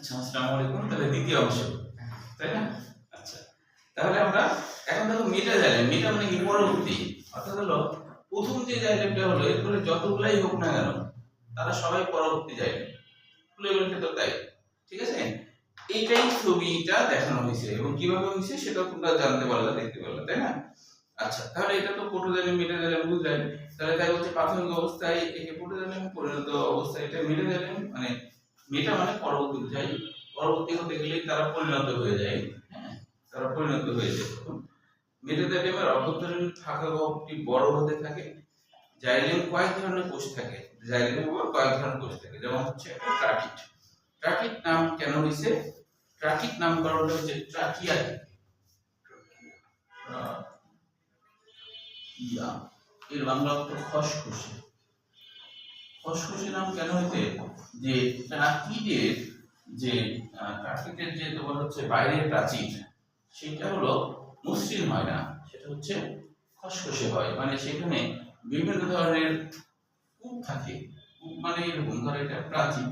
আচ্ছা, আসসালামু আলাইকুম। তাহলে দ্বিতীয় অংশ, তাই না? আচ্ছা, তাহলে আমরা এখন দেখো মেটা জাইলেম। মেটা মানে কি? পরবর্তী। অর্থাৎ হলো প্রথম যে জাইলেমটা হলো এরপরে যতগুলাই হোক না কেন তারা সবাই পরবর্তী জাইলেম। ফুলের ক্ষেত্রে তাই, ঠিক আছে? এইটাই ছবিটা দেখানো হয়েছে এবং কিভাবে হয়েছে সেটা তোমরা জানতে পারলে, দেখতে পারলে, তাই না? আচ্ছা, তাহলে এটা তো প্রোটোজাইলেম মেটাজাইলেম বুঝলেন। তাহলে তাই হচ্ছে প্রাথমিক অবস্থায় একে প্রোটোজাইলেম, পরিণত অবস্থায় এটা মেটাজাইলেম। মানে মেটা মানে পরবর্তী বোঝায়, পরবর্তী হতে গেলেই তারা পরিণত হয়ে যায়। হ্যাঁ, তারা পরিণত হয়ে যায়। মেটাজাইলেমের অভ্যন্তরীণ ফাঁকা গহ্বরটি বড় হতে থাকে। জাইলেম কয়েক ধরনের কোষ থাকে, জাইলেমের উপর কয়েক ধরনের কোষ থাকে, যেমন হচ্ছে একটা ট্রাকিট। ট্রাকিট নাম কেন হয়েছে? ট্রাকিট নামকরণটা হচ্ছে ট্রাকিয়া থেকে। এর বাংলা অর্থ খসখসে। খসখসে নাম কেন হয়েছে? যে ট্রাকিটের যে তোমার হচ্ছে বাইরের প্রাচীর, সেটা হলো মসৃণ হয় না, সেটা হচ্ছে খসখসে হয়। মানে সেখানে বিভিন্ন ধরনের কূপ থাকে। কূপ মানে এরকম, ধরো এটা প্রাচীর,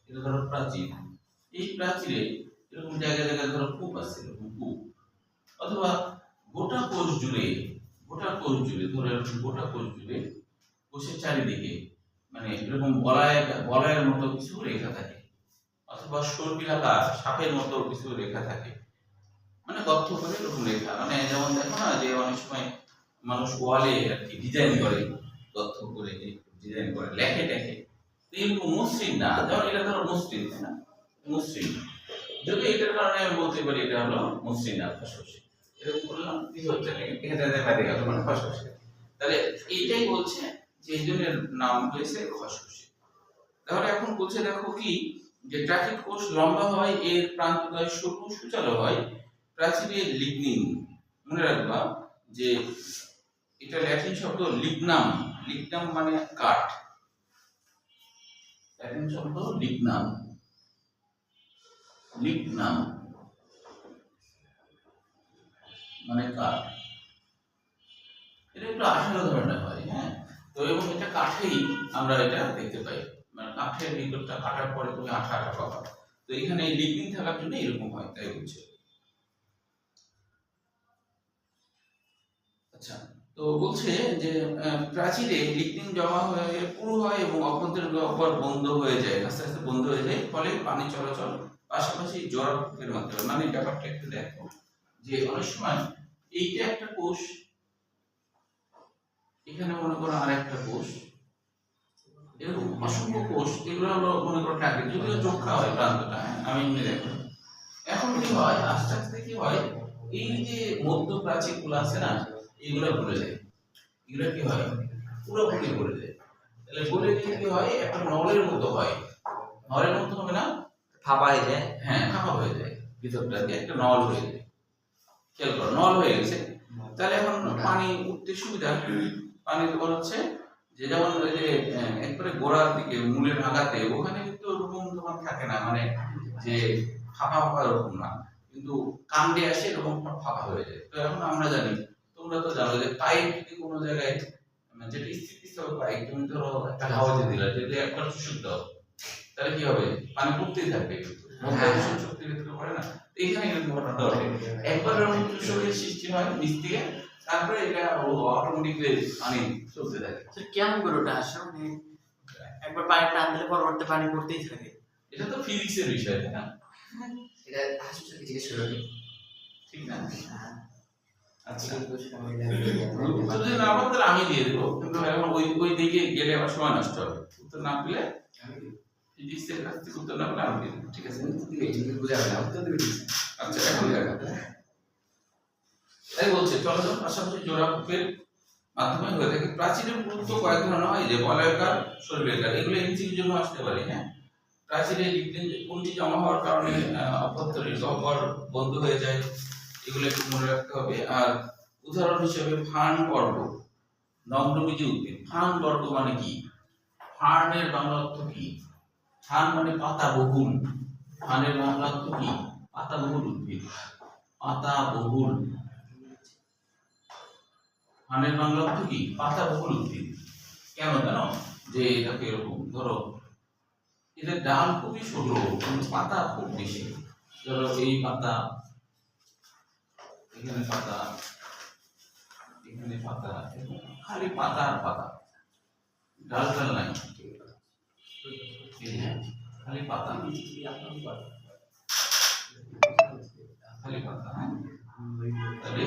এটা ধরো প্রাচীর। এই প্রাচীরে এরকম জায়গায় জায়গায় ধরো কূপ আছে, এরকম কূপ। অথবা গোটা কোষ জুড়ে, গোটা কোষ জুড়ে ধরো এরকম গোটা কোষ জুড়ে কোষের চারিদিকে মানে এরকম বলয়ের মতো কিছু রেখা থাকে, অথবা সর্পিলাকার সাপের মতো কিছু রেখা থাকে। মানে গর্ত করে এরকম রেখা, মানে যেমন দেখো না যে অনেক সময় মানুষ ওয়ালে আর কি ডিজাইন করে, গর্ত করে ডিজাইন করে, লেখে টেখে। এরকম মসৃণ না, যেমন এটা ধরো মসৃণ, তাই না? মসৃণ, যদি এটার কারণে আমি বলতে পারি এটা হলো মসৃণ না খসখসে। এরকম করলাম কি হচ্ছে না, বাইরে গেল মানে খসখসে। তাহলে এইটাই বলছে যে এই জন্য নাম হয়েছে খসখসে। তাহলে এখন বলছে দেখো কি, যে ট্রাকিট কোষ লম্বা হয়, এর প্রান্তদ্বয় সরু সূচালো হয়, প্রাচীরে লিগনিন। মনে রাখবা যে এটা ল্যাটিন শব্দ লিগনাম। লিগনাম মানে কাঠ, ল্যাটিন শব্দ লিগনাম। লিগনাম মানে কাঠ। এটা একটু আঠালো ধরনের হয়, হ্যাঁ। তো এবং এটা কাঠেই আমরা এটা দেখতে পাই, মানে কাঠের ভিতরটা কাটার পরে তুমি আঠা আঠা পাবা। তো এখানে লিগনিন থাকার জন্য এরকম হয়, তাই বলছে। আচ্ছা, তো বলছে যে প্রাচীরে লিগনিন জমা হয়ে পুরু হয় এবং অভ্যন্তরীণ গহ্বর বন্ধ হয়ে যায়, আস্তে আস্তে বন্ধ হয়ে যায়। ফলে পানি চলাচল, পাশাপাশি জোড়াপের মাধ্যমে। মানে ব্যাপারটা একটু দেখো যে অনেক সময় এইটা একটা কোষ, এখানে মনে করো আরেকটা কোষ, এরকম অসংখ্য কোষ, এগুলো হলো মনে করো ট্রাকিট। যদিও চোখা হয় প্রান্তটা, আমি এমনি দেখো। এখন কি হয়, আস্তে আস্তে কি হয়, এই যে মধ্য প্রাচীর গুলো আছে না, এগুলো ভুলে যায়। এগুলো কি হয়, পুরোপুরি ভুলে যায়। তাহলে বলে দিয়ে কি হয়, একটা নলের মতো হয়। নলের মতো হবে না, ফাঁপা হয়ে যায়। হ্যাঁ, ফাঁপা হয়ে যায়, ভিতরটা দিয়ে একটা নল হয়ে যায়। খেয়াল করো, নল হয়ে গেছে। তাহলে এখন পানি উঠতে সুবিধা। পানি তোমার হচ্ছে যে যেমন ওই যে একবারে গোড়ার দিকে মূলের ভাগাতে, ওখানে কিন্তু ওরকম তোমার থাকে না, মানে যে ফাঁপা ফাঁপা এরকম না, কিন্তু কাণ্ডে আসে এরকম ফাঁপা হয়ে যায়। তো এখন আমরা জানি, তোমরা তো জানো যে পাইপ যদি কোনো জায়গায় যেটা স্থিতিস্থাপক পাইপ, তুমি ধরো একটা হাওয়াতে দিলা, যদি একবার সুযোগ দাও তাহলে কি হবে, পানি পড়তেই থাকবে, মধ্যাকর্ষণ শক্তির ভিতরে পড়ে না। এখানে এরকম ঘটনা ঘটে, একবার শরীরের সৃষ্টি হয় নিচ থেকে, তারপরে এটা অটোমেটিকলি পানি চলতে থাকে। কেমন করে ওটা আসে, মানে একবার পানি টান দিলে পরবর্তী পানি পড়তেই থাকে? এটা তো ফিজিক্সের বিষয়, তাই না? এটা আসলে জিজ্ঞেস করো, ঠিক না? আচ্ছা, উত্তর যদি না পারো তাহলে আমি দিয়ে দেবো, কিন্তু এখন ওই দিকে গেলে আমার সময় নষ্ট হবে। উত্তর না পেলে ফিজিক্সের কাছ থেকে উত্তর না পেলে আমি দিয়ে দেবো, ঠিক আছে? বুঝাবে না, উত্তর দিবে। আচ্ছা, এখন দেখা তাই বলছে চলাচল পাশাপাশি জোড়াপের মাধ্যমে হয়ে থাকে। প্রাচীরের গুরুত্ব কয়েক ধরনের হয়, যে বলয়াকার, সর্পিলাকার, এগুলো এমসিকিউর জন্য আসতে পারে, হ্যাঁ। প্রাচীরে লিগনিন কোনটি জমা হওয়ার কারণে অভ্যন্তরীণ গহ্বর বন্ধ হয়ে যায়, এগুলো একটু মনে রাখতে হবে। আর উদাহরণ হিসেবে ফার্ন বর্গ, নগ্নবীজি উদ্ভিদ। ফার্ন বর্গ মানে কি? ফার্নের বাংলা অর্থ কি? ফার্ন মানে পাতা বহুল। ফার্নের বাংলা অর্থ কি? পাতা বহুল উদ্ভিদ। পাতা বহুল, ফার্নের বাংলা অর্থ কি? পাতা বহুল উদ্ভিদ। কেন জানো? যে এটাকে এরকম ধরো, এদের ডাল খুবই ছোট কিন্তু পাতা খুব বেশি। ধরো এই পাতা, এখানে পাতা, এখানে পাতা, খালি পাতা আর পাতা, ডাল ডাল নাই, এই যে খালি পাতা, খালি পাতা। হ্যাঁ, তাহলে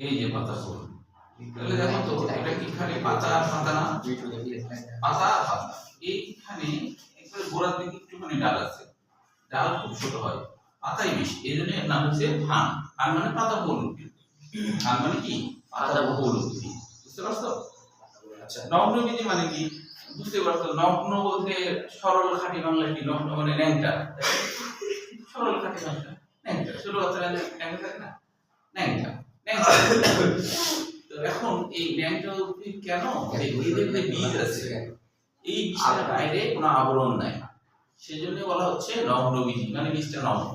এই যে পাতা ফুল, তাহলে দেখো তো এটা কি খালি পাতা আর পাতা না? পাতা আর পাতা। এইখানে একবারে গোড়ার দিকে একটুখানি ডাল আছে, ডাল খুব ছোট হয়, পাতাই বেশি, এই জন্য এর নাম হচ্ছে ধান। ধান মানে পাতা বহুল উদ্ভিদ। ধান মানে কি? পাতা বহুল উদ্ভিদ। বুঝতে পারছো? আচ্ছা, নগ্নবীজি মানে কি বুঝতে পারছো? নগ্ন বলতে সরল খাঁটি বাংলা কি? নগ্ন মানে ন্যাংটা, সরল খাঁটি বাংলা ন্যাংটা, ছোট বাচ্চারা ন্যাংটা থাকে না, ন্যাংটা ন্যাংটা। তো এখন এই ন্যাংটা উদ্ভিদ কেন? এদের যে বীজ আছে, এই বীজের বাইরে কোনো আবরণ নাই, সেজন্য বলা হচ্ছে নগ্নবীজি, মানে বীজটা নগ্ন।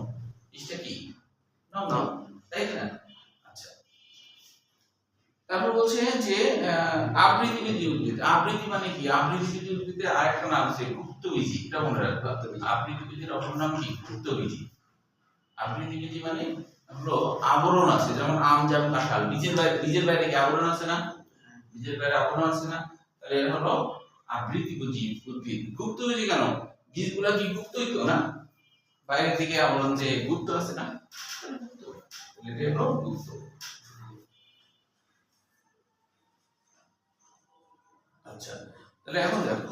বীজটা কি? নগ্ন, তাই না? আচ্ছা, তারপর বলছে যে আবৃতবীজী উদ্ভিদ। আবৃতি মানে কি? আবৃতবীজী উদ্ভিদের আরেকটা নাম আছে গুপ্তবীজী, এটা মনে রাখবে। আবৃতবীজীর অপর নাম কি? গুপ্তবীজী। আবৃতবীজী মানে হলো আবরণ আছে, যেমন আম, জাম, কাঁঠাল, বীজের বাইরে কি আবরণ আছে না? বীজের বাইরে আবরণ আছে না? তাহলে এটা হলো আবৃতবীজী উদ্ভিদ। গুপ্তবীজী কেন? বীজগুলা কি গুপ্তই তো না, বাইরের দিকে আবরণ যে গুপ্ত আছে না, গুপ্ত, তাহলে এটা হলো গুপ্ত। আচ্ছা, তাহলে এখন দেখো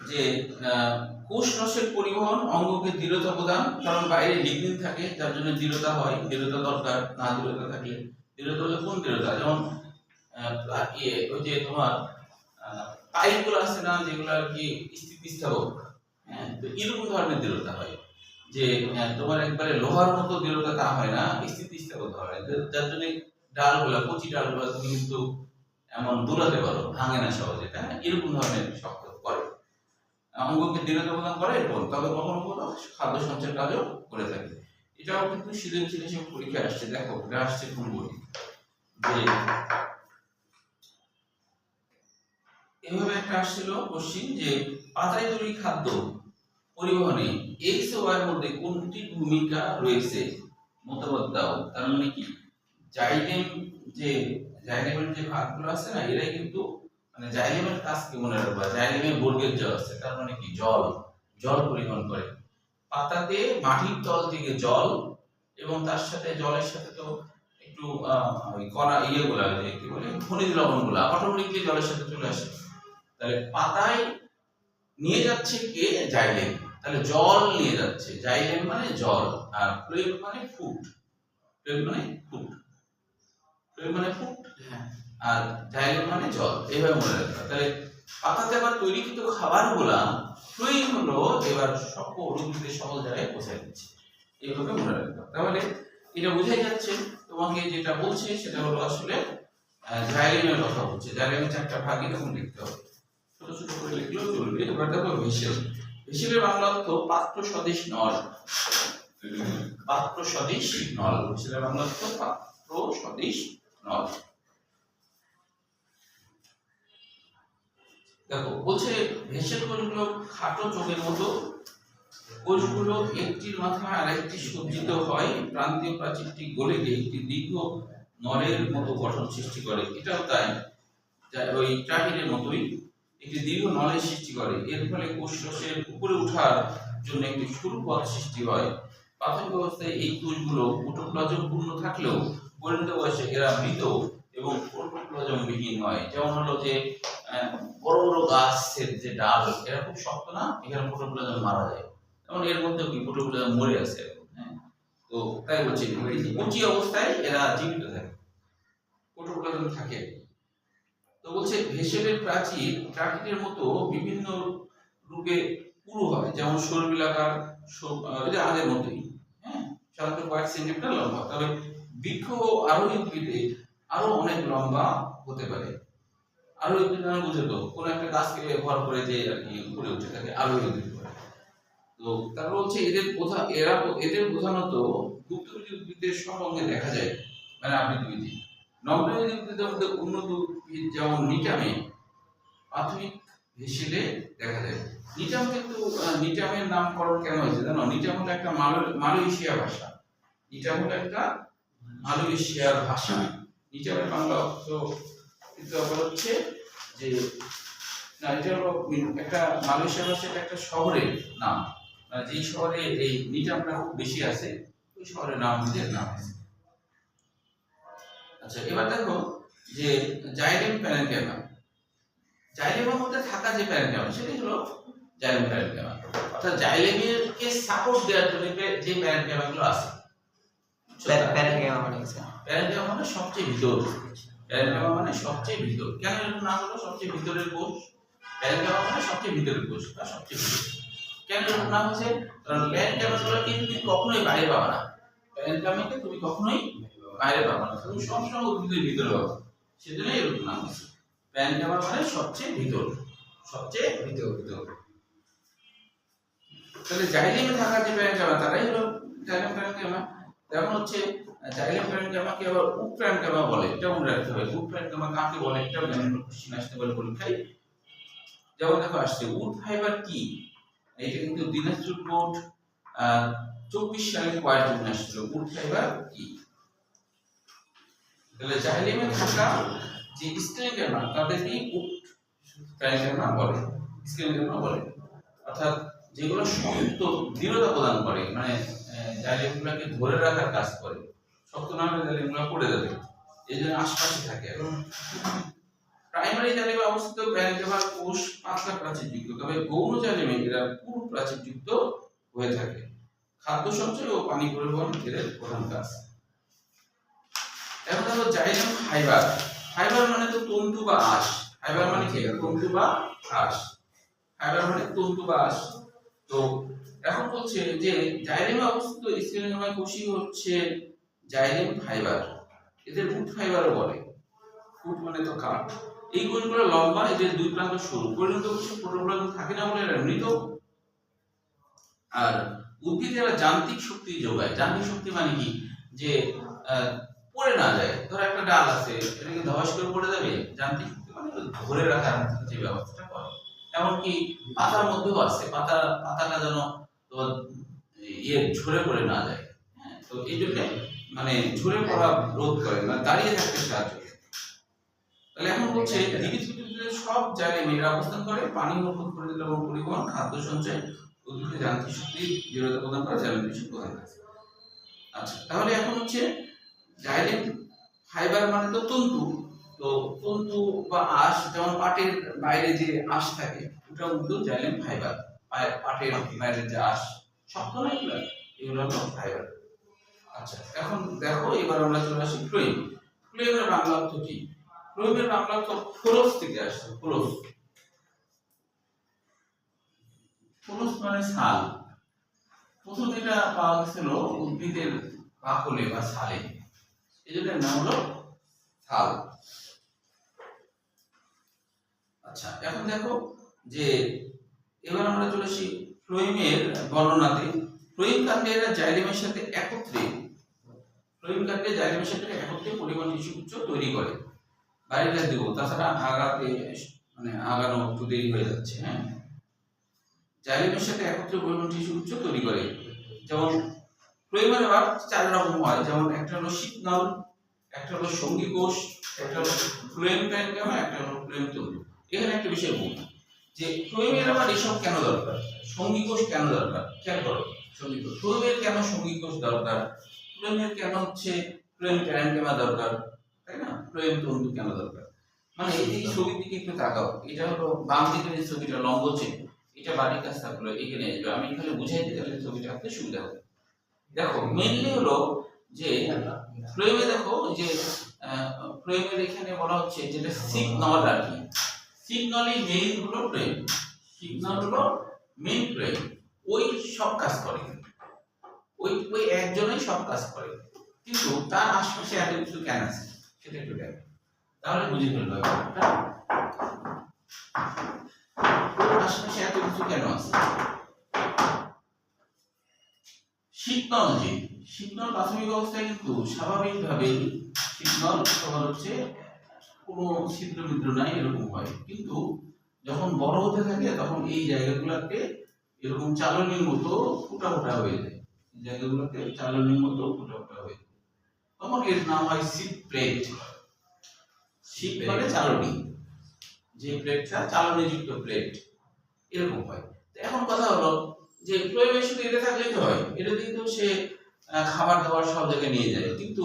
যে কোষ রসের পরিবহন অঙ্গকে দৃঢ়তা প্রদান, কারণ বাইরে লিগনিন থাকে যার জন্য দৃঢ়তা হয়, দৃঢ়তা দরকার, না দৃঢ়তা থাকলে, দৃঢ়তা হলে কোন দৃঢ়তা? যেমন ওই যে তোমার পাইপগুলো আছে না, যেগুলো আর কি স্থিতিস্থাপক, হ্যাঁ, তো এরকম ধরনের দৃঢ়তা হয়, যে তোমার একবারে লোহার মতো দৃঢ়তা তা হয় না, স্থিতিস্থাপক হয়, যার জন্য ডালগুলা, কচি ডালগুলা তুমি কিন্তু এমন দৌড়াতে পারো, ভাঙে না সহজে, তাই না? এরকম ধরনের শক্ত করে, অঙ্গকে দৃঢ়তা প্রদান করে এরকম। তবে কখনো কখনো খাদ্য সঞ্চয়ের কাজও করে থাকে। এটাও কিন্তু সৃজনশীল হিসেবে পরীক্ষা আসছে। দেখো এটা আসছে কোন বই, যে এভাবে একটা আসছিল কোশ্চিন, যে পাতায় তৈরি খাদ্য পরিবহনে এক্স ও ওয়াই এর মধ্যে কোনটির ভূমিকা রয়েছে, মতবাদ দাও। তার মানে কি? জাইলেম, যে জাইলেমের যে ভাগগুলো আছে না, এরাই কিন্তু মানে জাইলেমের কাজ কি মনে রাখবা, জাইলেমে বর্গের জ আছে, তার মানে কি? জল, জল পরিবহন করে। পাতাতে মাটির তল থেকে জল, এবং তার সাথে জলের সাথে তো একটু ওই কণা ইয়েগুলা, যে কি বলে, খনিজ লবণগুলা অটোমেটিকলি জলের সাথে চলে আসে। তাহলে পাতায় নিয়ে যাচ্ছে কে? জাইলেম। তাহলে জল নিয়ে যাচ্ছে, জাইলেম মানে জল, আর ফ্লুইড মানে ফুড, ফ্লুইড মানে ফুড, ফ্লুইড মানে ফুড, আর জাইলেম মানে জল। এইভাবে মনে রাখবে। তাহলে পাতাতে আবার তৈরিকৃত খাবারগুলা ফ্লুইড হলো এবার সকল উদ্ভিদের সকল জায়গায় পৌঁছায় দিচ্ছে, এইভাবে মনে রাখবে। তাহলে এটা বোঝাই যাচ্ছে তোমাকে যেটা বলছে সেটা হলো আসলে জাইলেমের কথা বলছে। জাইলেমের চারটা ভাগ এরকম লিখতে হবে, ছোট ছোট করে লিখলেও চলবে। এবার দেখো ভেসেল। ভেসেলের বাংলা অর্থ পাত্র সদৃশ নল, পাত্র সদৃশ নল। ভেসেলের বাংলা অর্থ পাত্র সদৃশ নল। দেখো বলছে ভেসেল কোষগুলো খাটো চোখের মতো, কোষগুলো একটির মাথায় আরেকটি সজ্জিত হয়, প্রান্তীয় প্রাচীরটি গলে গিয়ে একটি দীর্ঘ নলের মতো গঠন সৃষ্টি করে। এটাও তাই, ওই ট্রাকিলের মতোই একটি দীর্ঘ নলের সৃষ্টি করে। এর ফলে কোষরসের উপরে ওঠার জন্য একটি সরু পথ সৃষ্টি হয়। প্রাথমিক অবস্থায় এই কোষগুলো প্রোটোপ্লাজম পূর্ণ থাকলেও পরিণত বয়সে এরা মৃত এবং প্রোটোপ্লাজম বিহীন হয়। যেমন হলো যে বড় বড় গাছের যে ডাল, এরা খুব শক্ত না, এখানে প্রোটোপ্লাজম মারা যায়, যেমন এর মধ্যে কি প্রোটোপ্লাজম মরে আছে। হ্যাঁ, তো তাই বলছি কচি অবস্থায় এরা জীবিত থাকে, প্রোটোপ্লাজম থাকে। তো বলছে ভেসেলের প্রাচীর ট্রাকিটের মতো বিভিন্ন রূপে পুরু হয়, যেমন সর্বিলাকার, এটা আগের মতোই, হ্যাঁ, সাধারণত কয়েক সেন্টিমিটার লম্বা। তবে বৃক্ষ আরোহী উদ্ভিদে আরো অনেক লম্বা হতে পারে। আরোহী উদ্ভিদ মানে বুঝে তো, কোনো একটা গাছকে ভর করে যে আর কি উপরে উঠে থাকে, আরোহী উদ্ভিদ বলে। তো তারপর হচ্ছে এদের প্রধানত গুপ্তবীজী উদ্ভিদের সঙ্গে দেখা যায়, মানে আবৃতবীজী। নগ্নবীজী উদ্ভিদের মধ্যে উন্নত উদ্ভিদ যেমন নিটামে প্রাথমিক হেসেলে দেখা যায়। নিটাম কিন্তু নিটামের নামকরণ কেন হয়েছে জানো? নিটাম হলো একটা মালয়েশিয়া ভাষা। নিটাম হলো একটা মালয়েশিয়ার ভাষা। নিটামের বাংলা অর্থ কিন্তু আবার হচ্ছে যে না, এটা হলো একটা মালয়েশিয়া ভাষা, এটা একটা শহরের নাম। যেই শহরে এই নিটামটা খুব বেশি আছে ওই শহরের নাম নিজের নাম আছে। আচ্ছা, এবার দেখো যে জাইলেম প্যারেনকাইমা, জাইলেমের মধ্যে থাকা যে প্যারেনকাইমা সেটাই হলো জাইলেম প্যারেনকাইমা। অর্থাৎ জাইলেমের কে সাপোর্ট দেওয়ার জন্য যে প্যারেনকাইমাগুলো আছে। প্যারেনকাইমা মানে কি? প্যারেনকাইমা মানে সবচেয়ে ভিতর। প্যারেনকাইমা মানে সবচেয়ে ভিতর। কেন এরকম নাম হলো? সবচেয়ে ভিতরের কোষ। প্যারেনকাইমা মানে সবচেয়ে ভিতরের কোষ বা সবচেয়ে ভিতর। কেন এরকম নাম হয়েছে? কারণ প্যারেনকাইমাগুলো কিন্তু তুমি কখনোই বাইরে পাবা না। প্যারেনকাইমাকে তুমি কখনোই বাইরে পাবা না, তুমি সবসময় উদ্ভিদের ভিতরে পাবা। সেজন্য এরকম নাম হয়েছে। প্যারেনকাইমা মানে সবচেয়ে ভিতর, সবচেয়ে ভিতর। তাহলে জাইলেমে থাকা যে প্যারেনকাইমা তারাই হলো জাইলেম প্যারেনকাইমা। যেমন হচ্ছে জাইলেম প্যারেনকাইমাকে আবার উড প্যারেনকাইমা বলে, এটা মনে রাখতে হবে। উড প্যারেনকাইমা কাকে বলে এটাও জানেন, কোশ্চেন আসতে পারে পরীক্ষায়। যেমন দেখো আসছে উড ফাইবার কি, এটা কিন্তু দিনাজপুর বোর্ড 24 সালে কোয়েশ্চেন আসছিল, উড ফাইবার কি। তাহলে জাইলেমে থাকা যে স্টেনকাইমা তাদেরকেই উড প্যারেনকাইমা বলে, স্টেনকাইমা বলে। অর্থাৎ যেগুলো শক্ত দৃঢ়তা প্রদান করে, মানে জাইলেমগুলোকে ধরে রাখার কাজ করে। শক্ত না হলে জাইলেমগুলো পড়ে যাবে, এই জন্য আশপাশে থাকে। প্রাইমারি জাইলেমে অবস্থিত প্যারেনকাইমার কোষ পাতলা প্রাচীরযুক্ত, তবে গৌণ জাইলেমে এরা পুরু প্রাচীরযুক্ত হয়ে থাকে। খাদ্য সঞ্চয় ও পানি পরিবহন এদের প্রধান কাজ। এখন হলো জাইলেম ফাইবার। ফাইবার মানে তো তন্তু বা আঁশ। ফাইবার মানে কি? তন্তু বা আঁশ। ফাইবার মানে তন্তু বা আঁশ। তো এখন বলছে যে জাইলেমে অবস্থিত স্টেনোজোমায় কোষই হচ্ছে জাইলেম ফাইবার। এদের উড ফাইবারও বলে। উড মানে তো কাঠ। এই কোষগুলো লম্বা, এদের দুই প্রান্ত সরু। পরিণত কোষে প্রোটোপ্লাজম থাকে না বলে এরা মৃত। আর উদ্ভিদে এরা যান্ত্রিক শক্তি যোগায়। যান্ত্রিক শক্তি মানে কি? যে পড়ে না যায়। ধর একটা ডাল আছে, এটাকে ধস করে পড়ে যাবে? যান্ত্রিক শক্তি মানে ধরে রাখার যে ব্যবস্থাটা করে। এমনকি পাতার মধ্যেও আছে, পাতাটা যেন তোমার ঝরে পড়ে না যায়। হ্যাঁ, তো এই জন্য মানে ঝরে পড়া রোধ করে, মানে দাঁড়িয়ে থাকতে সাহায্য করে। তাহলে এখন বলছে দ্বিবীজপত্রীদের সব জাইলেমে এরা অবস্থান করে। পানি গ্রহণ করে দিলে এবং পরিবহন, খাদ্য সঞ্চয়, উদ্ভিদের যান্ত্রিক শক্তি দৃঢ়তা প্রদান করা জাইলেম টিস্যুর প্রধান কাজ। আচ্ছা, তাহলে এখন হচ্ছে জাইলেম ফাইবার মানে তো তন্তু। তো তন্তু বা আঁশ, যেমন পাটের বাইরে যে আঁশ থাকে ওটা কিন্তু জাইলেম ফাইবার। পাটের বাইরে যে আঁশ শক্ত না, এগুলো হলো ফাইবার। আচ্ছা, এখন দেখো এবার আমরা চলে আসি ফ্লোয়েম। ফ্লোয়েমের বাংলা অর্থ কি? ফ্লোয়েমের বাংলা অর্থ ফোরস থেকে আসছে। ফোরস, ফোরস মানে ছাল। প্রথম এটা পাওয়া গেছিল উদ্ভিদের বাকলে বা ছালে, এই জন্য নাম হলো ছাল। আচ্ছা, এখন দেখো যে এবার আমরা চলে আসি ফ্লোয়েমের বর্ণনাতে। ফ্লোয়েম কাণ্ডে এরা জাইলেমের সাথে একত্রে, ফ্লোয়েম কাণ্ডে জাইলেমের সাথে একত্রে পরিবহন টিস্যু উচ্চ তৈরি করে। বাইরে কাজ দিব, তাছাড়া আগাতে মানে আগানো একটু দেরি হয়ে যাচ্ছে। হ্যাঁ, জাইলেমের সাথে একত্রে পরিবহন টিস্যু উচ্চ তৈরি করে। যেমন ফ্লোয়েমের আবার 4 রকম হয়। যেমন একটা হলো শীতনল, একটা হলো সঙ্গী কোষ, একটা হলো ফ্লোয়েম প্যারেনকাইমা, একটা হলো ফ্লোয়েম তন্তু। এখানে একটা বিষয় বলি যে ফ্লোয়েমের আবার এসব কেন দরকার, সঙ্গী কোষ কেন দরকার, খেয়াল করো। সঙ্গী কোষ, ফ্লোয়েমের কেন সঙ্গী কোষ দরকার, ফ্লোয়েমের কেন হচ্ছে ফ্লোয়েম প্যারেনকাইমা দরকার, তাই না? ফ্লোয়েম তন্তু কেন দরকার? মানে এই যে ছবির দিকে একটু তাকাও। এটা হলো বাম দিকের যে ছবিটা লম্ব চেন, এটা বাড়ির কাছে থাকলো এখানে আসবে। আমি এখানে বুঝাই দিতে তাহলে ছবিটা আঁকতে সুবিধা হবে। দেখো মেইনলি হলো যে ফ্লোয়েমে দেখো যে ফ্লোয়েমের এখানে বলা হচ্ছে যেটা সিগনল আর কি। সিগনলই মেইন হলো ফ্লোয়েম। সিগনল হলো মেইন ফ্লোয়েম। ওই সব কাজ করে, ওই একজনই সব কাজ করে। কিন্তু তার আশেপাশে এত কিছু কেন আছে সেটা একটু দেখো, তাহলে বুঝে ফেলবে ব্যাপারটা। আশেপাশে এত কিছু কেন আছে? শীতনল, যে শীতনল প্রাথমিক অবস্থায় কিন্তু স্বাভাবিকভাবেই শীতনল তোমার হচ্ছে কোনো ছিদ্র বিদ্র নাই, এরকম হয়। কিন্তু যখন বড় হতে থাকে তখন এই জায়গাগুলোকে এরকম চালনির মতো ফুটা ফুটা হয়ে যায়, এই জায়গাগুলোকে চালনির মতো ফুটা ফুটা হয়ে যায়, তখন এর নাম হয় সিপ প্লেট। সিপ মানে চালনি, যে প্লেটটা চালনি যুক্ত প্লেট এরকম হয়। তো এখন কথা হলো যে ফ্লোয়েমে শুধু এটা থাকলে কি হয়, এটা দিয়ে তো সে খাবার দাবার সব জায়গায় নিয়ে যায়, কিন্তু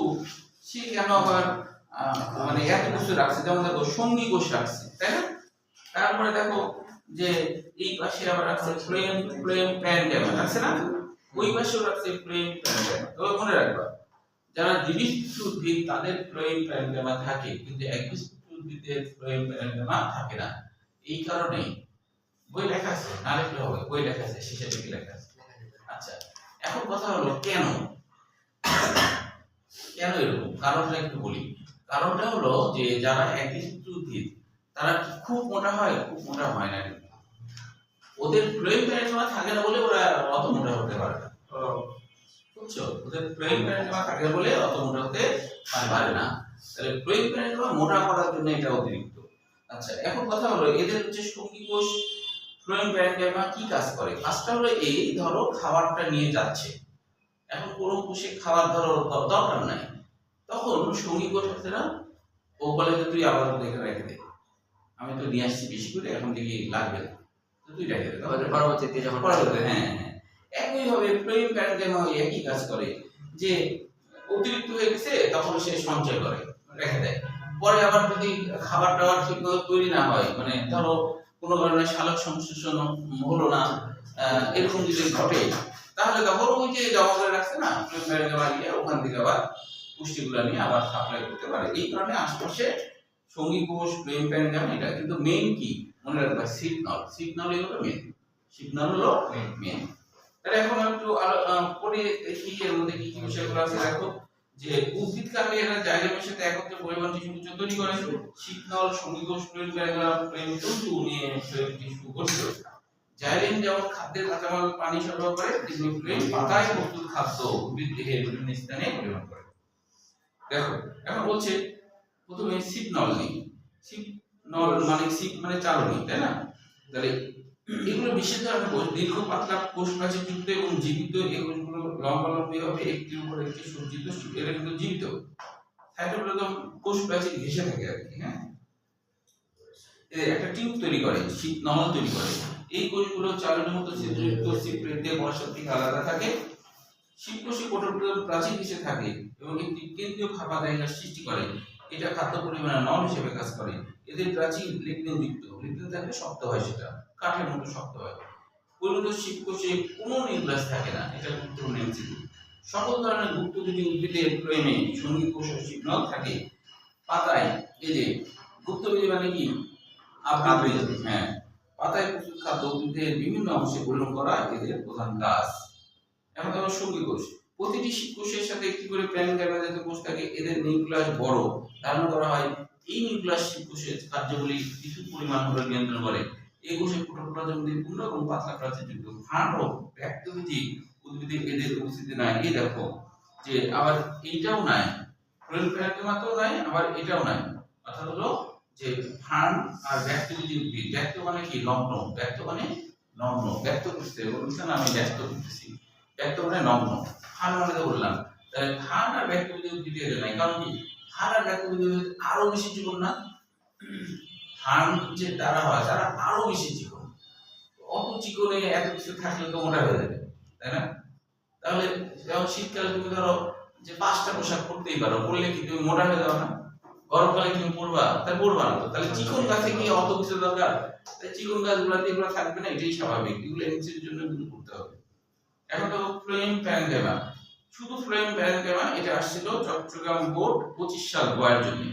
সে কেন আবার মানে এত কিছু রাখছে, যেমন দেখো সঙ্গী কোষ রাখছে, তাই না? তারপরে দেখো যে এই পাশে আবার রাখছে ফ্লোয়েম ফ্লোয়েম প্যারেনকাইমা রাখছে না, ওই পাশেও রাখছে ফ্লোয়েম প্যারেনকাইমা। তবে মনে রাখবা যারা দ্বিবীজপত্রী উদ্ভিদ তাদের ফ্লোয়েম প্যারেনকাইমা থাকে, কিন্তু একবীজপত্রী উদ্ভিদের ফ্লোয়েম প্যারেনকাইমা থাকে না। এই কারণে বই লেখা আছে, না লিখলে হবে, বই লেখা আছে, শেষের দিকে লেখা আছে। আচ্ছা, এখন কথা হলো কেন কেন এরকম, কারণটা একটু বলি। কারণটা হলো যে যারা একবীজপত্রী উদ্ভিদ তারা কি খুব মোটা হয়? খুব মোটা হয় না, কিন্তু ওদের ফ্লোয়েম প্যারেনকাইমা থাকে না বলে ওরা অত মোটা হতে পারে না, বুঝছো? ওদের ফ্লোয়েম প্যারেনকাইমা থাকে বলে অত মোটা হতে পারে না। তাহলে ফ্লোয়েম প্যারেনকাইমা মোটা করার জন্য এটা অতিরিক্ত। আচ্ছা, এখন কথা হলো এদের হচ্ছে সঙ্গী কোষ ফ্লোয়েম প্যারেনকাইমা কি কাজ করে? কাজটা হলো এই, ধরো খাবারটা নিয়ে যাচ্ছে, এখন কোনো কোষে খাবার ধরো দরকার নাই, তখন সঙ্গী কোষ আছে না, ও বলে যে তুই আবার দেখে রেখে দে, আমি তো নিয়ে আসছি বেশি করে, এখন দেখি লাগবে না, তো তুই রেখে দে, পরবর্তীতে যখন হ্যাঁ হ্যাঁ। একইভাবে ফ্লোয়েম প্যারেনকাইমা একই কাজ করে, যে অতিরিক্ত হয়ে গেছে তখন সে সঞ্চয় করে, রেখে দেয়। পরে আবার যদি খাবার টাবার ঠিকমতো তৈরি না হয়, মানে ধরো কোনো কারণে সালোক সংশ্লেষণ হলো না, এরকম যদি ঘটে, তাহলে তখন ওই যে জমা করে রাখছে না ফ্লোয়েম প্যারেনকাইমা, ওখান থেকে আবার পুষ্টিগুলো নিয়ে আবার সাপ্লাই করতে পারে। এই কারণে আশেপাশে সঙ্গী কোষ ফ্লোয়েম প্যারেনকাইমা এটা, কিন্তু মেইন কি মনে রাখবা, সিগন্যাল, সিগন্যালই হলো মেইন, সিগন্যাল হলো মেইন। তাহলে এখন একটু পরে দেখি এর মধ্যে কি কি বিষয়গুলো আছে। দেখো যে উদ্ভিদ কাণ্ডে এরা জাইলেমের সাথে একত্রে পরিবহন টিস্যু তৈরি করে, সিগন্যাল সঙ্গী কোষ ফ্লোয়েম প্যারেনকাইমা ফ্লোয়েম তন্তু নিয়ে ফ্লোয়েম টিস্যু গঠিত। জাইলেম যেমন খাদ্যের কাঁচামাল পানি সরবরাহ করে, তেমনি ফ্লোয়েম পাতায় প্রস্তুত খাদ্য উদ্ভিদ দেহের বিভিন্ন স্থানে পরিবহন করে। দেখো এখন বলছে প্রথমে সিগন্যাল নেই, সিগন্যাল মানে সিগ মানে চালনী, তাই না? তাহলে এগুলো বিশেষ ধরনের কোষ, দীর্ঘ পাতলা কোষ প্রাচীর যুক্ত এবং জীবিত। এই কোষগুলো লম্বালম্বি ভাবে একটির উপর একটি সজ্জিত, এরা কিন্তু জীবিত। সাইটোপ্লাজম কোষ প্রাচীর ঘেঁষে থাকে আর কি, হ্যাঁ, একটা টিউব তৈরি করে, শীত নমল তৈরি করে। এই কোষগুলো চালনের মতো ছিদ্রযুক্ত সিপ্রেট দিয়ে পরস্পর থেকে আলাদা থাকে। শীতকোষী কোষপ্রাচীর প্রাচীর ঘেঁষে থাকে এবং একটি কেন্দ্রীয় খাবার জায়গার সৃষ্টি করে। এটা খাদ্য পরিমাণে নল হিসেবে কাজ করে। এদের প্রাচীর লিগনিন যুক্ত, লিগনিন থাকলে শক্ত হয়, সেটা কাঠের মতো শক্ত হয়। পরিণত শীতকোষে কোনো নিউক্লিয়াস থাকে না, এটা গুরুত্বপূর্ণ এমসিকিউ। সকল ধরনের গুপ্ত যদি উদ্ভিদের ফ্লোয়েমে সঙ্গী কোষ ও সিগন্যাল থাকে, পাতায় এই যে গুপ্তবীজ মানে কি আবৃত, হ্যাঁ, পাতায় প্রস্তুত খাদ্য উদ্ভিদের বিভিন্ন অংশে পরিণত করা এদের প্রধান কাজ। এখন দেখো সঙ্গী কোষ, প্রতিটি কোষের সাথে একটি করে প্যারেনকাইমা জাতীয় কোষ থাকে। এদের নিউক্লিয়াস বড়, ধারণা করা হয় এই নিউক্লিয়াস কোষের কার্যাবলী কিছু পরিমাণ হলে নিয়ন্ত্রণ করে। এই কোষে প্রোটোপ্লাজম দিয়ে পূর্ণ এবং পাতলা প্রাচীর যুক্ত। ফান্ড ও ব্যাক্টোবীজী উদ্ভিদে এদের উপস্থিতি নাই। এই দেখো যে আবার এইটাও নাই, ফ্লোয়েম প্যারেনকাইমাতেও নাই, আবার এটাও নাই। অর্থাৎ হলো যে ফান্ড আর ব্যাক্টোবীজী উদ্ভিদ, ব্যক্ত মানে কি নগ্ন, ব্যক্ত মানে নগ্ন, ব্যক্ত করতে বলছে না, আমি ব্যক্ত করতেছি, ব্যক্ত মানে নগ্ন। ফান মানে তো বললাম, তাহলে ফান আর ব্যাক্টোবীজী উদ্ভিদ এর নাই, কারণ কি ফান আর ব্যাক্টোবীজী উদ্ভিদ আরো বেশি জীবন না, ফান যে তারা হয় তারা আরো বেশি চিকন, অত চিকনে এত কিছু থাকলে তো মোটা হয়ে যাবে, তাই না? তাহলে যেমন শীতকালে তুমি ধরো যে 5টা পোশাক পরতেই পারো, পরলে কি তুমি মোটা হয়ে যাবে না? গরমকালে তুমি পরবা, তাই পরবা না তো, তাহলে চিকন গাছে কি অত কিছু দরকার? তাই চিকন গাছগুলোতে এগুলো থাকবে না, এটাই স্বাভাবিক, এগুলো এনসির জন্য কিন্তু করতে হবে। এখন তো ফ্লোয়েম প্যারেনকাইমা, শুধু ফ্লোয়েম প্যারেনকাইমা, এটা আসছিল চট্টগ্রাম বোর্ড 25 সাল বয়ের জন্য।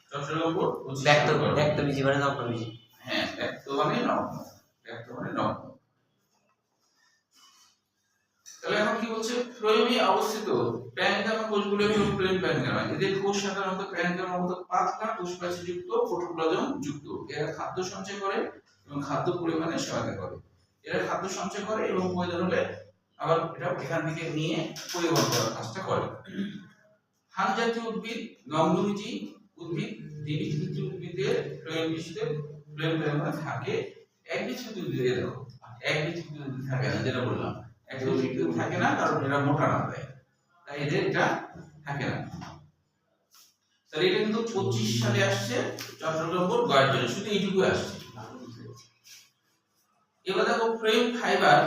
চট্টগ্রাম বোর্ড ব্যাক্টোবীজী মানে নগ্নবীজী, হ্যাঁ, ব্যক্ত মানে নগ্ন, ব্যক্ত মানে নগ্ন। তাহলে এখন কি বলছে, ফ্লোয়েমে অবস্থিত প্যারেনকাইমা কোষগুলো হলো ফ্লোয়েম প্যারেনকাইমা। এদের কোষ সাধারণত প্যারেনকাইমার মতো পাতলা কোষ প্রাচীর যুক্ত, প্রোটোপ্লাজম যুক্ত। এরা খাদ্য সঞ্চয় করে এবং খাদ্য পরিমাণে সহায়তা করে। এরা খাদ্য সঞ্চয় করে এবং প্রয়োজন হলে আবার এটা এখান থেকে নিয়ে পরিবহন করার কাজটা করে। হান জাতীয় উদ্ভিদ, নগ্নবীজী উদ্ভিদ, দ্বিবীজপত্রী উদ্ভিদের ফ্লোয়েম টিস্যুতে ফ্লোয়েম ফাইবার থাকে, একবিচ্ছিন্ন দিয়ে দেখো, একবিচ্ছিন্ন থাকে না, যেটা বললাম একবিচ্ছিন্ন থাকে না, কারণ এটা মোটা না তাই এদের এটা থাকে না। তাহলে এটা কিন্তু 25 সালে আসছে চট্টগ্রাম বোর্ড গড়ার জন্য, শুধু এইটুকু আসছে। এবার দেখো ফ্রেম ফাইবার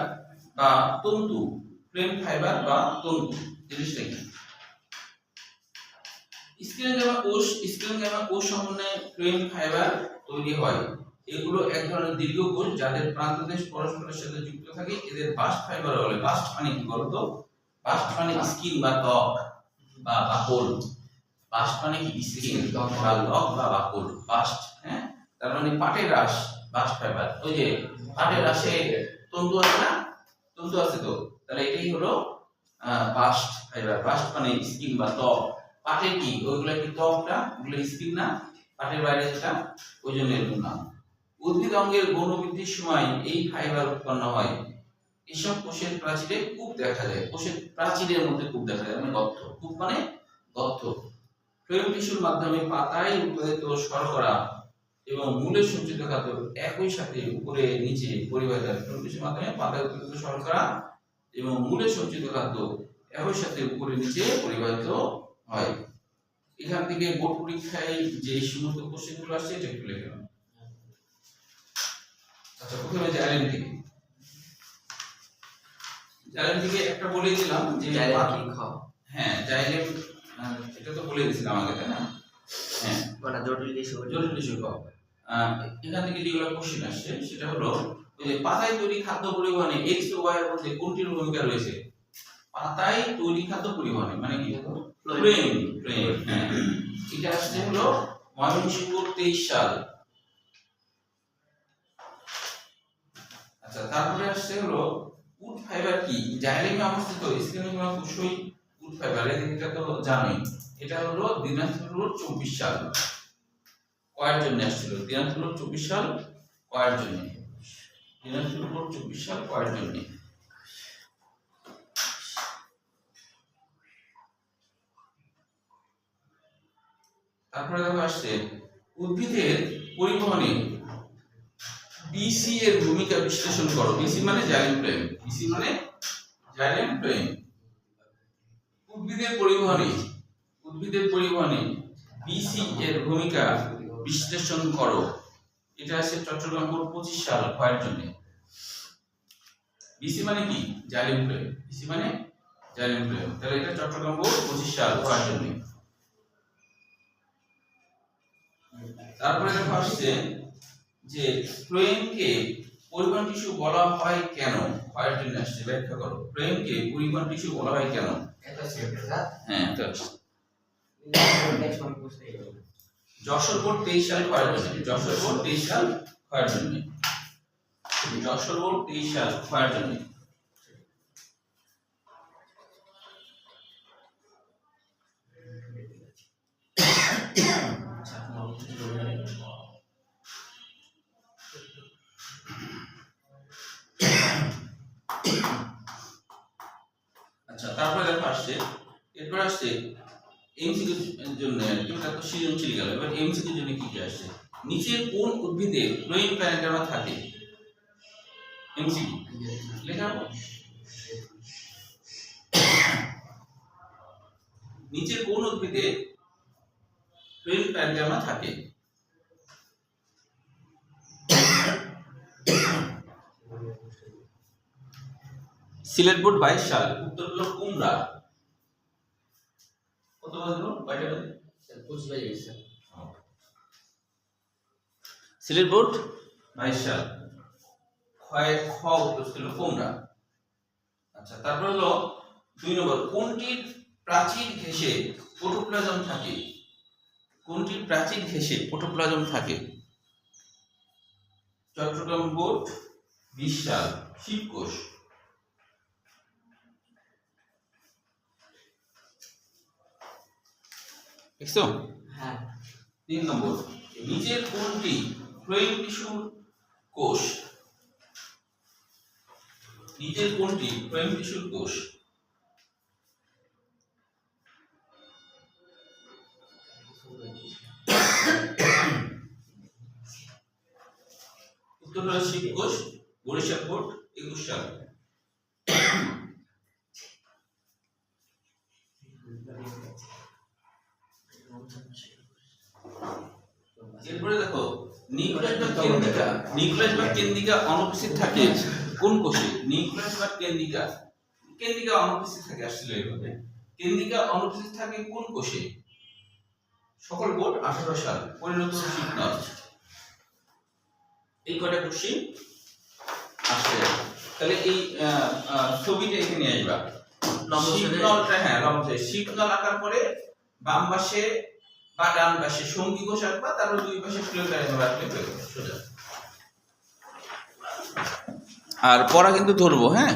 বা তন্তু, ফ্রেম ফাইবার বা তন্তু জিনিসটা কি? স্ক্লেনজাইমা কোষ, স্ক্লেনজাইমা কোষ সমন্বয়ে ফ্রেম ফাইবার তৈরি হয়। এগুলো এক ধরনের দীর্ঘ কোষ যাদের প্রান্তদেশ পরস্পরের সাথে যুক্ত থাকে, এদের বাস্ট ফাইবার বলে। বাস্ট মানে কি বলতো? বাস্ট মানে স্কিন বা ত্বক বা বাকল। বাস্ট মানে কি? স্কিন বা ত্বক বা বাকল, বাস্ট। হ্যাঁ, তার মানে পাটের রাশ, বাস্ট ফাইবার। ওই যে পাটের রাশে তন্তু আছে না, তন্তু আছে তো, তাহলে এটাই হলো বাস্ট ফাইবার। বাস্ট মানে স্কিন বা ত্বক। পাটের কি ওইগুলা কি ত্বকটা, ওগুলো স্কিন না, পাটের বাইরে যেটা, ওই জন্য এর নাম। উদ্ভিদ অঙ্গের গৌণবৃদ্ধির সময় এই ফাইবার উৎপন্ন হয়। এসব কোষের প্রাচীরে কূপ দেখা যায়, কোষের প্রাচীরের মধ্যে কূপ দেখা যায়, মানে গর্ত। কূপ মানে গর্ত। ফ্লোয়েম টিস্যুর মাধ্যমে পাতায় উৎপাদিত শর্করা এবং মূলে সঞ্চিত খাদ্য একই সাথে উপরে নিচে পরিবাহিত হয়। ফ্লোয়েম টিস্যুর মাধ্যমে পাতায় উৎপাদিত শর্করা এবং মূলে সঞ্চিত খাদ্য একই সাথে উপরে নিচে পরিবাহিত হয়। এখান থেকে বোর্ড পরীক্ষায় যে সমস্ত কোশ্চেনগুলো আসছে এটা একটু লিখে নাও। আচ্ছা, প্রথমে জাইলেম থেকে, জাইলেম থেকে একটা বলে দিলাম যে জাইলেম কি খাও? হ্যাঁ, জাইলেম এটা তো বলে দিয়েছিলাম আগে, তাই না? হ্যাঁ, মানে জটিল টিস্যু, জটিল টিস্যু খাও। এখান থেকে যেগুলো কোশ্চেন আসছে সেটা হলো ওই যে পাতায় তৈরি খাদ্য পরিবহনে এক্স ও ওয়াই এর মধ্যে কোনটির ভূমিকা রয়েছে? পাতায় তৈরি খাদ্য পরিবহনে মানে কি? Phloem, phloem. হ্যাঁ, এটা আসছে হলো ময়মনসিংহ 23 সাল। আচ্ছা, তারপরে আসছে হলো উড ফাইবার কি? জাইলেমে অবস্থিত স্ক্লেনজাইমা কোষই উড ফাইবার, এটা তো জানোই। এটা হলো দিনাজপুর 24 সাল। কয়ের জন্য আসছিল দিনাজপুর 24 সাল, কয়ের জন্য, দিনাজপুর 24 সাল কয়ের জন্য। তারপরে দেখো আসছে উদ্ভিদের পরিবহনে বিসি এর ভূমিকা বিশ্লেষণ করো। বিসি মানে জাইলেম ফ্লোয়েম, বিসি মানে জাইলেম ফ্লোয়েম। উদ্ভিদের পরিবহনে বিসি এর ভূমিকা বিশ্লেষণ করো। এটা আছে চট্টগ্রাম বোর্ড 25 সাল কয়ের জন্য। বিসি মানে কি? জাইলেম ফ্লোয়েম, বিসি মানে জাইলেম ফ্লোয়েম। তাহলে এটা চট্টগ্রাম বোর্ড 25 সাল কয়ের জন্য। তারপরে দেখো আসছে যে ফ্লোয়েমকে পরিবহন টিস্যু বলা হয় কেন? কয়ের জন্য আসছে, ব্যাখ্যা করো। ফ্লোয়েমকে পরিবহন টিস্যু বলা হয় কেন? এটা সেটা হ্যাঁ, এটা নেক্সট ওয়ান বুঝতে হবে। যশোর বোর্ড 23 সাল কয়ের জন্য, যশোর বোর্ড 23 সাল কয়ের জন্য, যশোর বোর্ড 23 সাল কয়ের জন্য। আচ্ছা, তারপরে দেখো আসছে, এরপর আসছে এমসিকিউ এর জন্য, এটা তো সৃজনশীল গেল। এবার এমসিকিউ এর জন্য কি কি আসছে? নিচে কোন উদ্ভিদে ফ্লোয়েম প্যারেন্টেমা থাকে? এমসিকিউ লেখা হবে। নিচে কোন উদ্ভিদে ফ্লোয়েম প্যারেন্টেমা থাকে? সিলেট বোর্ড 22 সাল। উত্তর হলো কুমড়া। কত বাজলো? কয়টা বাজে? 25 বাজে গেছে। সিলেট বোর্ড 22 সাল, খ উত্তর ছিল কুমড়া। আচ্ছা, তারপর হলো 2 নম্বর, কোনটির প্রাচীর ঘেঁষে প্রোটোপ্লাজম থাকে? কোনটির প্রাচীর ঘেঁষে প্রোটোপ্লাজম থাকে? চট্টগ্রাম বোর্ড 20 সাল, শিবকোষ। দেখছো? হ্যাঁ। 3 নম্বর, নিচের কোনটি ফ্লোয়েম টিস্যুর কোষ? নিচের কোনটি ফ্লোয়েম টিস্যুর কোষ? উত্তরটা শিবকোষ, বরিশাল কোর্ট, 21 সাল। এরপরে দেখো নিউক্লিয়াস বা কেন্দ্রিকা অনুপস্থিত থাকে কোন কোষে? নিউক্লিয়াস বা কেন্দ্রিকা অনুপস্থিত থাকে, আসলে এইভাবে কেন্দ্রিকা অনুপস্থিত থাকে কোন কোষে? সকল বোর্ড 18 সাল, পরিণত শিবনল। এই কয়টা কোশ্চেন আসছে। তাহলে এই ছবিটা এখানে আসবা, শিবনলটা, হ্যাঁ লম্বা শিবনল আঁকার পরে বাম পাশে বা ডান পাশে সঙ্গী কোষ আঁকবা, তারপর দুই পাশে ফ্লোটার রাখলে সোজা। আর পড়া কিন্তু ধরবো, হ্যাঁ।